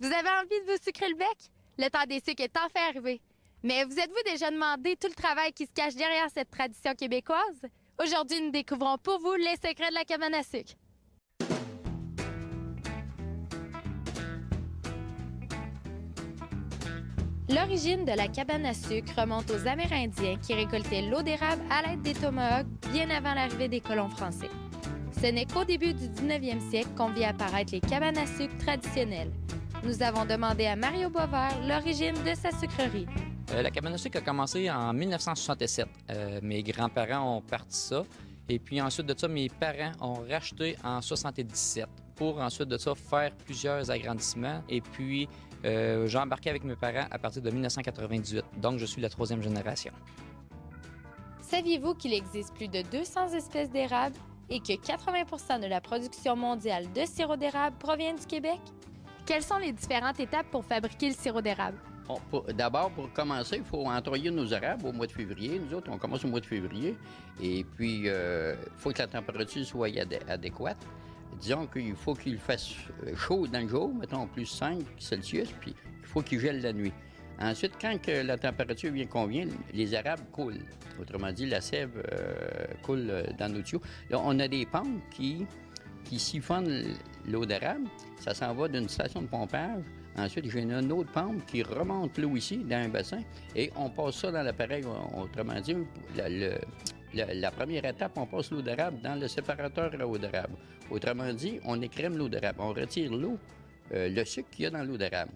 Vous avez envie de vous sucrer le bec? Le temps des sucres est enfin arrivé. Mais vous êtes-vous déjà demandé tout le travail qui se cache derrière cette tradition québécoise? Aujourd'hui, nous découvrons pour vous les secrets de la cabane à sucre. L'origine de la cabane à sucre remonte aux Amérindiens qui récoltaient l'eau d'érable à l'aide des tomahawks bien avant l'arrivée des colons français. Ce n'est qu'au début du 19e siècle qu'on vit apparaître les cabanes à sucre traditionnelles. Nous avons demandé à Mario Boisvert l'origine de sa sucrerie. La cabane à sucre a commencé en 1967. Mes grands-parents ont parti ça. Et puis ensuite de ça, mes parents ont racheté en 77 pour ensuite de ça faire plusieurs agrandissements. Et puis, j'ai embarqué avec mes parents à partir de 1998. Donc, je suis la troisième génération. Saviez-vous qu'il existe plus de 200 espèces d'érable et que 80% de la production mondiale de sirop d'érable provient du Québec? Quelles sont les différentes étapes pour fabriquer le sirop d'érable? D'abord, pour commencer, il faut entoyer nos érables au mois de février. Nous autres, on commence au mois de février. Et puis, il faut que la température soit adéquate. Disons qu'il faut qu'il fasse chaud dans le jour, mettons plus 5 Celsius, puis il faut qu'il gèle la nuit. Ensuite, quand que la température convient, les érables coulent. Autrement dit, la sève coule dans nos tuyaux. Là, on a des pompes qui siphonnent l'eau d'érable. Ça s'en va d'une station de pompage. Ensuite, j'ai une autre pompe qui remonte l'eau ici, dans un bassin, et on passe ça dans l'appareil. Autrement dit, la première étape, on passe l'eau d'érable dans le séparateur à eau d'érable. Autrement dit, on écrème l'eau d'érable. On retire l'eau, le sucre qu'il y a dans l'eau d'érable.